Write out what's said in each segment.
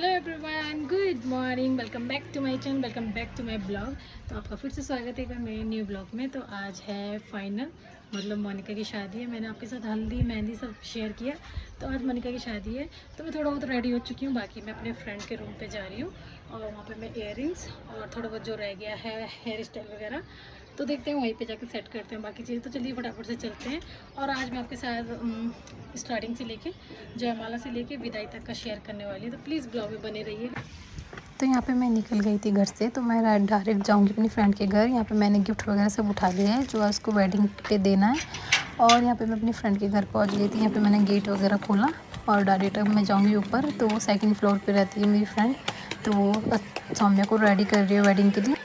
Hello everyone, good morning. Welcome back to my channel, welcome back to my blog. तो आपका फिर से स्वागत है एक बार मेरे न्यू ब्लॉग में। तो आज है फाइनल, मतलब मोनिका की शादी है। मैंने आपके साथ हल्दी मेहंदी सब शेयर किया। तो आज मोनिका की शादी है, तो मैं थोड़ा बहुत रेडी हो चुकी हूँ। बाकी मैं अपने फ्रेंड के रूम पे जा रही हूँ और वहाँ पे मैं इयररिंग्स और थोड़ा बहुत जो रह गया है हेयर स्टाइल वगैरह, तो देखते हैं वहीं पे जाके सेट करते हैं बाकी चीज़ें। तो चलिए फटाफट से चलते हैं। और आज मैं आपके साथ स्टार्टिंग से लेके जयमाला से लेके विदाई तक का शेयर करने वाली हूँ, तो प्लीज़ ब्लॉग में बने रहिए। तो यहाँ पे मैं निकल गई थी घर से, तो मैं डायरेक्ट जाऊँगी अपनी फ्रेंड के घर। यहाँ पे मैंने गिफ्ट वगैरह सब उठा लिया है जो उसको वेडिंग पे देना है। और यहाँ पे मैं अपनी फ्रेंड के घर पहुँच गई थी। यहाँ पे मैंने गेट वगैरह खोला और डायरेक्ट मैं जाऊँगी ऊपर। तो वो सेकंड फ्लोर पे रहती है मेरी फ्रेंड, तो वो सौम्या को रेडी कर रही है वेडिंग के लिए।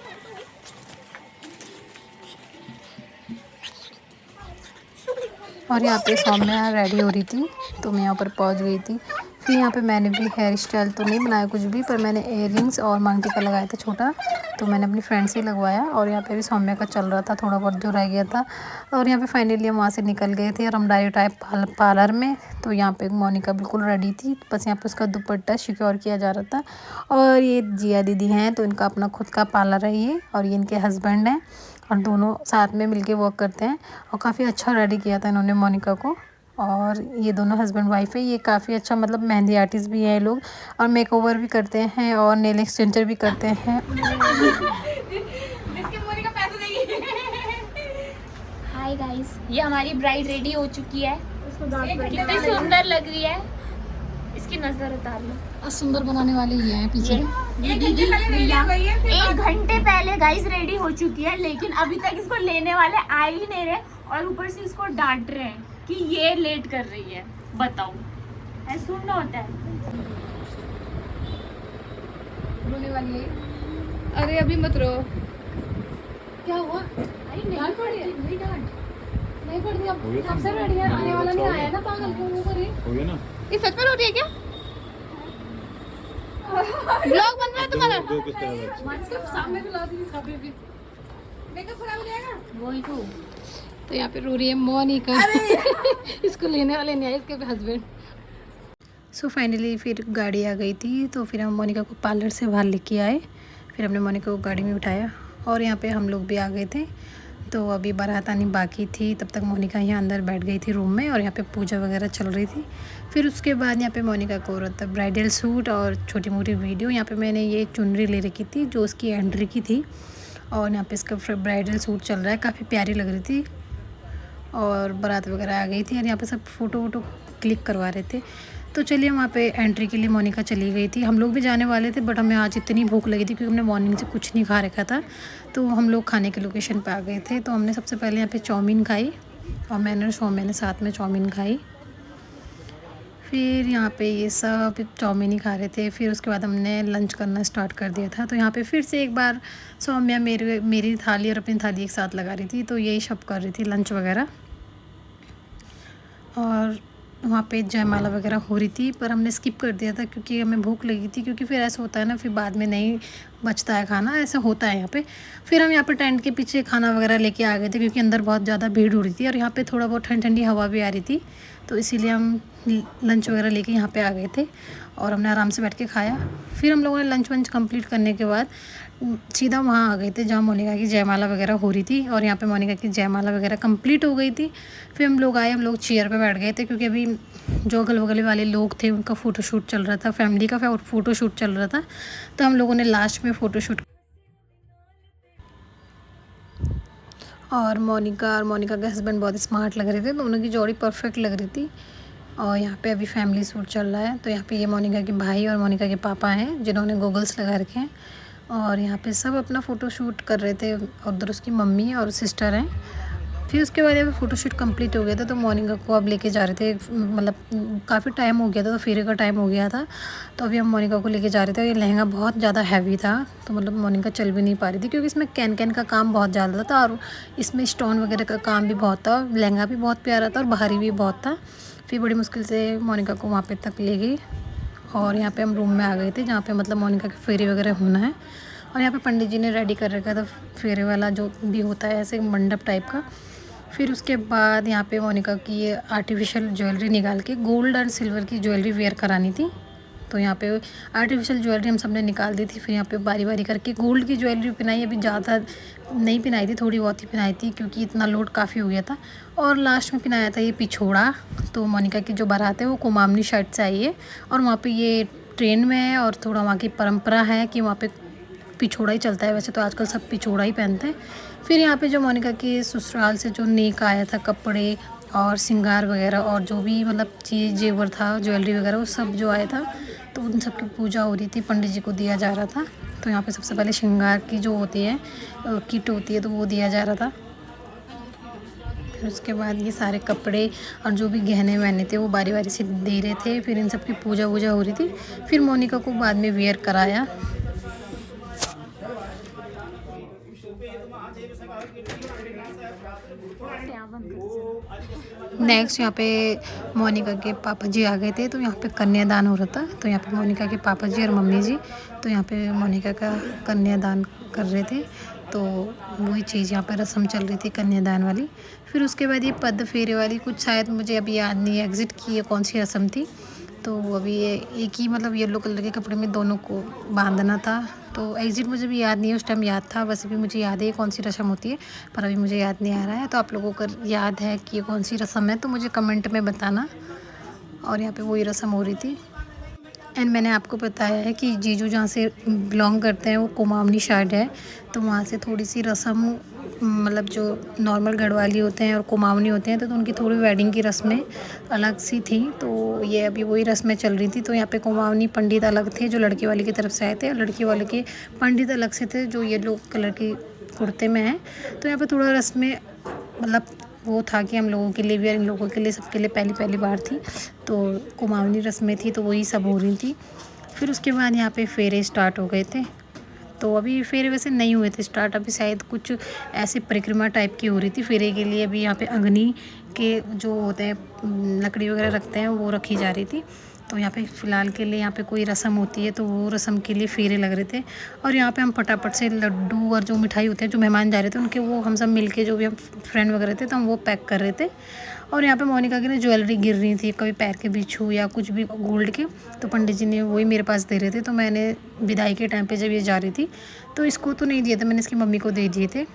और यहाँ पे सौम्या रेडी हो रही थी, तो मैं यहाँ पर पहुँच गई थी। फिर यहाँ पे मैंने भी हेयर स्टाइल तो नहीं बनाया कुछ भी, पर मैंने इयररिंग्स और मांग टीका लगाया था छोटा, तो मैंने अपनी फ्रेंड से ही लगवाया। और यहाँ पे भी सौम्या का चल रहा था थोड़ा बहुत जो रह गया था। और यहाँ पे फाइनली हम वहाँ से निकल गए थे और हम डायरेक्ट आए पार्लर में। तो यहाँ पे मोनिका बिल्कुल रेडी थी, बस यहाँ पे उसका दुपट्टा सिक्योर किया जा रहा था। और ये जिया दीदी हैं, तो इनका अपना खुद का पार्लर है ये, और ये इनके हस्बैंड हैं और दोनों साथ में मिलके वर्क करते हैं। और काफ़ी अच्छा रेडी किया था इन्होंने मोनिका को। और ये दोनों हस्बैंड वाइफ है। ये काफ़ी अच्छा, मतलब मेहंदी आर्टिस्ट भी है ये लोग, और मेकओवर भी करते हैं और नेल एक्सटेंचर भी करते हैं। हाय गाइस, ये हमारी ब्राइड रेडी हो चुकी है। कितनी सुंदर लग रही है, इसकी नजर उतार लो। सुंदर बनाने वाले ये हैं पीछे। एक घंटे पहले गाइस रेडी हो चुकी है, लेकिन अभी तक इसको लेने वाले आ ही नहीं रहे और ऊपर से इसको डांट रहे हैं कि ये लेट कर रही है। बताओ, ऐसा सुनना होता है। रोने वाली है। अरे अभी मत रो। क्या हुआ? अरे नहीं डांट पड़ रही है? नहीं डांट नहीं पड़ रही। अब से रेडी है, आने वाला नहीं आया ना, पागल क्यों वो करे? हो गया ना? ये सच में रोटी है क्या? ब्लॉग बन रहा है तुम्हारा? दो किस तरह बच्चे? मन से सामने तो ला दी सामने भी। मेकअप खराब हो जाएगा। वही तो यहाँ पे रो रही है मोनिका। इसको लेने वाले नहीं आए, इसके हस्बैंड। सो फाइनली फिर गाड़ी आ गई थी, तो फिर हम मोनिका को पार्लर से बाहर लेके आए। फिर हमने मोनिका को गाड़ी में बिठाया और यहाँ पे हम लोग भी आ गए थे। तो अभी बारात आनी बाकी थी, तब तक मोनिका यहाँ अंदर बैठ गई थी रूम में और यहाँ पे पूजा वगैरह चल रही थी। फिर उसके बाद यहाँ पे मोनिका को रहा था ब्राइडल सूट और छोटी मोटी वीडियो। यहाँ पे मैंने ये चुनरी ले रखी थी जो उसकी एंट्री की थी, और यहाँ पे इसका ब्राइडल सूट चल रहा है, काफ़ी प्यारी लग रही थी। और बारात वगैरह आ गई थी और यहाँ पे सब फ़ोटो वोटो क्लिक करवा रहे थे। तो चलिए, वहाँ पे एंट्री के लिए मोनिका चली गई थी। हम लोग भी जाने वाले थे, बट हमें आज इतनी भूख लगी थी क्योंकि हमने मॉर्निंग से कुछ नहीं खा रखा था। तो हम लोग खाने के लोकेशन पे आ गए थे। तो हमने सबसे पहले यहाँ पे चाउमीन खाई और मैंने साथ में चाउमीन खाई। फिर यहाँ पे ये सब चाउमीन ही खा रहे थे। फिर उसके बाद हमने लंच करना स्टार्ट कर दिया था। तो यहाँ पे फिर से एक बार सौम्या मेरी थाली और अपनी थाली एक साथ लगा रही थी, तो यही सब कर रही थी लंच वगैरह। और वहाँ पे जयमाला वगैरह हो रही थी, पर हमने स्किप कर दिया था क्योंकि हमें भूख लगी थी। क्योंकि फिर ऐसा होता है ना, फिर बाद में नहीं बचता है खाना, ऐसा होता है यहाँ पे। फिर हम यहाँ पे टेंट के पीछे खाना वगैरह लेके आ गए थे क्योंकि अंदर बहुत ज़्यादा भीड़ हो रही थी और यहाँ पे थोड़ा बहुत ठंडी ठंडी हवा भी आ रही थी। तो इसीलिए हम लंच वगैरह लेके यहाँ पे आ गए थे और हमने आराम से बैठ के खाया। फिर हम लोगों ने लंच वंच कंप्लीट करने के बाद सीधा वहाँ आ गए थे जहाँ मोनिका की जयमाला वगैरह हो रही थी। और यहाँ पे मोनिका की जयमाला वगैरह कंप्लीट हो गई थी। फिर हम लोग आए, हम लोग चेयर पे बैठ गए थे क्योंकि अभी जो अगल बगल वाले लोग थे उनका फ़ोटोशूट चल रहा था, फैमिली का फ़ोटोशूट चल रहा था। तो हम लोगों ने लास्ट में फ़ोटोशूट। और मोनिका के हस्बैंड बहुत स्मार्ट लग रहे थे, दोनों की जोड़ी परफेक्ट लग रही थी। और यहाँ पे अभी फैमिली सूट चल रहा है। तो यहाँ पे ये मोनिका के भाई और मोनिका के पापा हैं जिन्होंने गॉगल्स लगा रखे हैं। और यहाँ पे सब अपना फ़ोटो शूट कर रहे थे, और उधर उसकी मम्मी और सिस्टर हैं। फिर उसके बाद यहाँ पे फ़ोटोशूट कंप्लीट हो गया था, तो मोनिका को अब लेके जा रहे थे। मतलब काफ़ी टाइम हो गया था, तो फेरे का टाइम हो गया था, तो अभी हम मोनिका को लेके जा रहे थे। और ये लहंगा बहुत ज़्यादा हैवी था, तो मतलब मोनिका चल भी नहीं पा रही थी क्योंकि इसमें कैन का काम बहुत ज़्यादा था और इसमें स्टोन वगैरह का काम भी बहुत था। लहंगा भी बहुत प्यारा था और भारी भी बहुत था। फिर बड़ी मुश्किल से मोनिका को वहाँ पे तक ले गई और यहाँ पे हम रूम में आ गए थे जहाँ पे मतलब मोनिका के फेरे वगैरह होना है। और यहाँ पे पंडित जी ने रेडी कर रखा था फेरे वाला जो भी होता है, ऐसे मंडप टाइप का। फिर उसके बाद यहाँ पे मोनिका की ये आर्टिफिशियल ज्वेलरी निकाल के गोल्ड और सिल्वर की ज्वेलरी वेयर करानी थी। तो यहाँ पे आर्टिफिशियल ज्वेलरी हम सब ने निकाल दी थी। फिर यहाँ पे बारी बारी करके गोल्ड की ज्वेलरी पहनाई, अभी ज़्यादा नहीं पहनाई थी, थोड़ी बहुत ही पहनाई थी क्योंकि इतना लोड काफ़ी हो गया था। और लास्ट में पहनाया था ये पिछोड़ा। तो मोनिका की जो बारात है वो कुमाऊनी साइड से आई है और वहाँ पे ये ट्रेन में है और थोड़ा वहाँ की परंपरा है कि वहाँ पे पिछोड़ा ही चलता है। वैसे तो आजकल सब पिछोड़ा ही पहनते हैं। फिर यहाँ पे जो मोनिका के ससुराल से जो नेक आया था, कपड़े और श्रृंगार वगैरह और जो भी मतलब चीज़ जेवर था, ज्वेलरी वगैरह, वो सब जो आया था तो उन सब की पूजा हो रही थी, पंडित जी को दिया जा रहा था। तो यहाँ पे सबसे पहले श्रृंगार की जो होती है किट होती है तो वो दिया जा रहा था। फिर उसके बाद ये सारे कपड़े और जो भी गहने वहने थे वो बारी बारी से दे रहे थे। फिर इन सब की पूजा वूजा हो रही थी। फिर मोनिका को बाद में वेयर कराया। नेक्स्ट यहाँ पे मोनिका के पापा जी आ गए थे तो यहाँ पे कन्यादान हो रहा था। तो यहाँ पे मोनिका के पापा जी और मम्मी जी तो यहाँ पे मोनिका का कन्यादान कर रहे थे। तो वही चीज़ यहाँ पे रस्म चल रही थी कन्यादान वाली। फिर उसके बाद ये पद फेरे वाली कुछ, शायद मुझे अभी याद नहीं है एग्जिट की ये कौन सी रस्म थी। तो अभी ये एक ही मतलब येलो कलर के कपड़े में दोनों को बांधना था। तो एग्जिट मुझे भी याद नहीं है, उस टाइम याद था, वैसे भी मुझे याद है ये कौन सी रस्म होती है, पर अभी मुझे याद नहीं आ रहा है। तो आप लोगों को याद है कि ये कौन सी रस्म है तो मुझे कमेंट में बताना। और यहाँ पे वही रस्म हो रही थी। एंड मैंने आपको बताया है कि जीजू जहाँ से बिलोंग करते हैं वो कुमाऊनी साइड है। तो वहाँ से थोड़ी सी रस्म मतलब जो नॉर्मल गढ़वाली होते हैं और कुमाऊनी होते हैं तो उनकी थोड़ी वेडिंग की रस्में अलग सी थी। तो ये अभी वही रस्में चल रही थी। तो यहाँ पे कुमाऊनी पंडित अलग थे जो लड़की वाली की तरफ से आए थे और लड़की वाले के पंडित अलग से थे जो येलो कलर के कुर्ते में हैं। तो यहाँ पे थोड़ा रस्में मतलब वो था कि हम लोगों के लिए भी और इन लोगों के लिए, सबके लिए पहली बार थी। तो कुमाऊनी रस्में थी तो वही सब हो रही थी। फिर उसके बाद यहाँ पे फेरे स्टार्ट हो गए थे। तो अभी फेरे वैसे नहीं हुए थे स्टार्ट, अभी शायद कुछ ऐसी परिक्रमा टाइप की हो रही थी फेरे के लिए। अभी यहाँ पे अग्नि के जो होते हैं लकड़ी वगैरह रखते हैं वो रखी जा रही थी। तो यहाँ पे फ़िलहाल के लिए यहाँ पे कोई रस्म होती है तो वो रस्म के लिए फेरे लग रहे थे। और यहाँ पे हम फटाफट से लड्डू और जो मिठाई होते हैं जो मेहमान जा रहे थे उनके, वो हम सब मिलके जो भी हम फ्रेंड वगैरह थे तो हम वो पैक कर रहे थे। और यहाँ पे मोनिका की ना ज्वेलरी गिर रही थी, कभी पैर के बिच्छू या कुछ भी गोल्ड के, तो पंडित जी ने वही मेरे पास दे रहे थे। तो मैंने विदाई के टाइम पे जब ये जा रही थी तो इसको तो नहीं दिया था, मैंने इसकी मम्मी को दे दिए थे।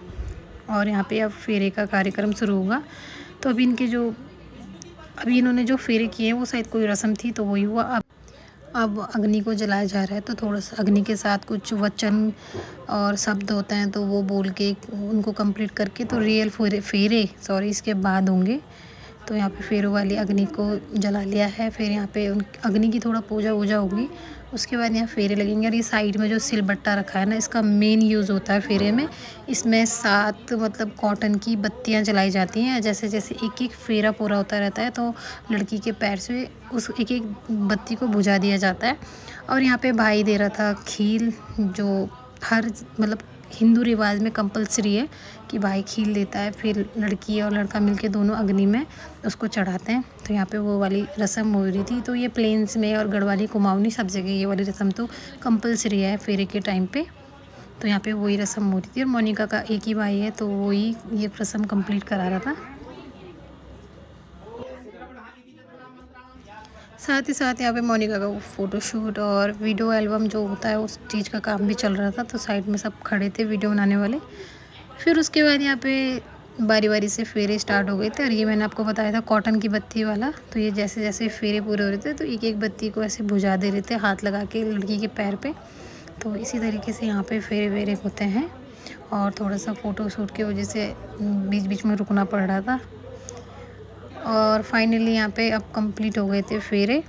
और यहाँ पे अब फेरे का कार्यक्रम शुरू होगा। तो अभी इन्होंने जो फेरे किए हैं वो शायद कोई रस्म थी तो वही हुआ। अब अग्नि को जलाया जा रहा है तो थोड़ा सा अग्नि के साथ कुछ वचन और शब्द होते हैं तो वो बोल के उनको कंप्लीट करके तो रियल फेरे इसके बाद होंगे। तो यहाँ पे फेरों वाली अग्नि को जला लिया है। फिर यहाँ पे अग्नि की थोड़ा पूजा वूजा होगी, उसके बाद यहाँ फेरे लगेंगे। और ये साइड में जो सिलबट्टा रखा है ना, इसका मेन यूज़ होता है फेरे में। इसमें 7 मतलब कॉटन की बत्तियाँ जलाई जाती हैं। जैसे जैसे एक एक फेरा पूरा होता रहता है तो लड़की के पैर से उस एक एक बत्ती को बुझा दिया जाता है। और यहाँ पे भाई दे रहा था खील, जो हर मतलब हिंदू रिवाज में कंपलसरी है कि भाई खील देता है। फिर लड़की और लड़का मिलके दोनों अग्नि में उसको चढ़ाते हैं। तो यहाँ पे वो वाली रस्म हो रही थी। तो ये प्लेन्स में और गढ़वाली कुमाऊनी सब जगह ये वाली रस्म तो कंपलसरी है फेरे के टाइम पे। तो यहाँ पे वही रस्म हो रही थी। और मोनिका का एक ही भाई है तो वही ये रस्म कंप्लीट करा रहा था। साथ ही साथ यहाँ पे मोनिका का फ़ोटोशूट और वीडियो एल्बम जो होता है उस चीज़ का काम भी चल रहा था। तो साइड में सब खड़े थे वीडियो बनाने वाले। फिर उसके बाद यहाँ पे बारी बारी से फेरे स्टार्ट हो गए थे। और ये मैंने आपको बताया था कॉटन की बत्ती वाला। तो ये जैसे जैसे फेरे पूरे हो रहे थे तो एक एक बत्ती को ऐसे बुझा दे रहे थे हाथ लगा के लड़की के पैर पे। तो इसी तरीके से यहाँ पे फेरे वेरे होते हैं। और थोड़ा सा फ़ोटोशूट की वजह से बीच बीच में रुकना पड़ रहा था। और फाइनली यहाँ पे अब कंप्लीट हो गए थे फेरे।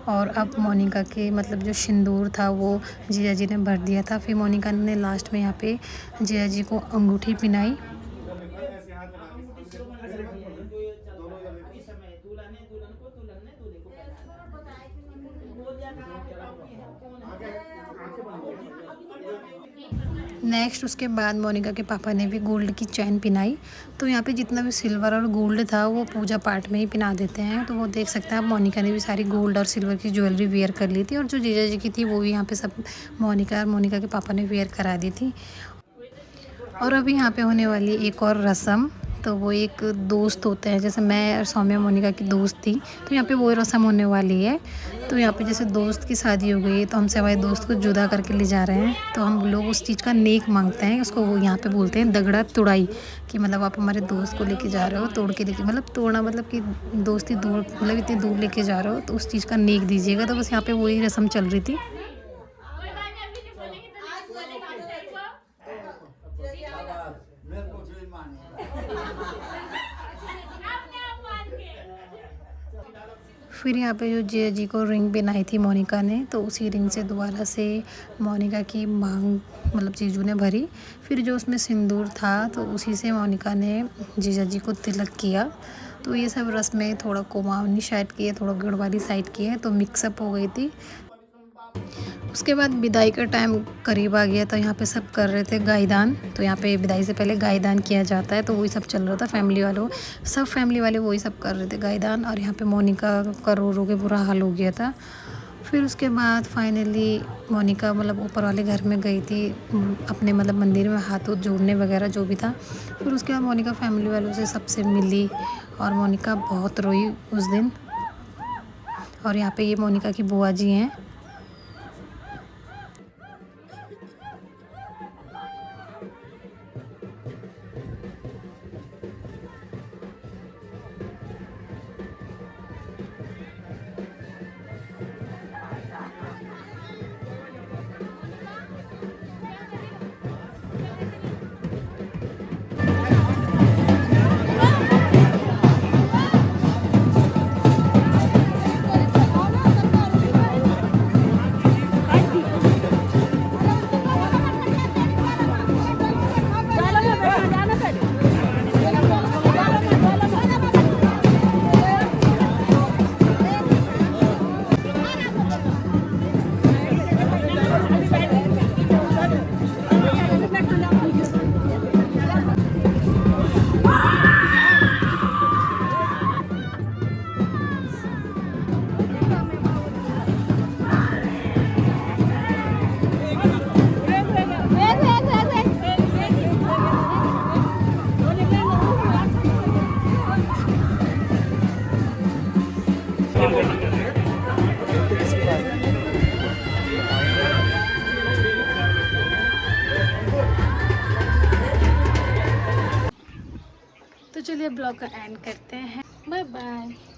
और अब मोनिका के मतलब जो सिंदूर था वो जिया जी ने भर दिया था। फिर मोनिका ने लास्ट में यहाँ पे जिया जी को अंगूठी पहनाई। नेक्स्ट उसके बाद मोनिका के पापा ने भी गोल्ड की चैन पहनाई। तो यहाँ पे जितना भी सिल्वर और गोल्ड था वो पूजा पाठ में ही पहना देते हैं। तो वो देख सकते हैं आप, मोनिका ने भी सारी गोल्ड और सिल्वर की ज्वेलरी वेयर कर ली थी। और जो जीजा जी की थी वो भी यहाँ पे सब मोनिका के पापा ने वेयर करा दी थी। और अभी यहाँ पे होने वाली एक और रस्म। तो वो एक दोस्त होते हैं, जैसे मैं और सौम्या मोनिका की दोस्त थी, तो यहाँ पे वो रस्म होने वाली है। तो यहाँ पे जैसे दोस्त की शादी हो गई है तो हमसे हमारे दोस्त को जुदा करके ले जा रहे हैं, तो हम लोग उस चीज़ का नेक मांगते हैं। उसको वो यहाँ पे बोलते हैं दगड़ा तुड़ाई, कि मतलब आप हमारे दोस्त को लेके जा रहे हो, तोड़ के लेके, मतलब तोड़ना मतलब कि दोस्ती दूर, मतलब इतनी दूर लेके जा रहे हो तो उस चीज़ का नेक दीजिएगा। तो बस यहाँ पे वही रस्म चल रही थी। फिर यहाँ पे जो जिया जी को रिंग पहनाई थी मोनिका ने, तो उसी रिंग से दोबारा से मोनिका की मांग मतलब जीजू ने भरी। फिर जो उसमें सिंदूर था तो उसी से मोनिका ने जीजा जी को तिलक किया। तो ये सब रस्में थोड़ा कुमाऊनी साइड की है, थोड़ा गढ़वाली साइड की है, तो मिक्सअप हो गई थी। उसके बाद विदाई का टाइम करीब आ गया, तो यहाँ पे सब कर रहे थे गायदान। तो यहाँ पे विदाई से पहले गायदान किया जाता है, तो वही सब चल रहा था। सब फैमिली वाले वही सब कर रहे थे गायदान। और यहाँ पे मोनिका का रो रो के बुरा हाल हो गया था। फिर उसके बाद फाइनली मोनिका मतलब ऊपर वाले घर में गई थी, अपने मतलब मंदिर में हाथ जोड़ने वगैरह जो भी था। फिर उसके बाद मोनिका फैमिली वालों से सबसे मिली और मोनिका बहुत रोई उस दिन। और यहाँ पे ये मोनिका की बुआ जी हैं। तो चलिए ब्लॉग का एंड करते हैं। Bye bye.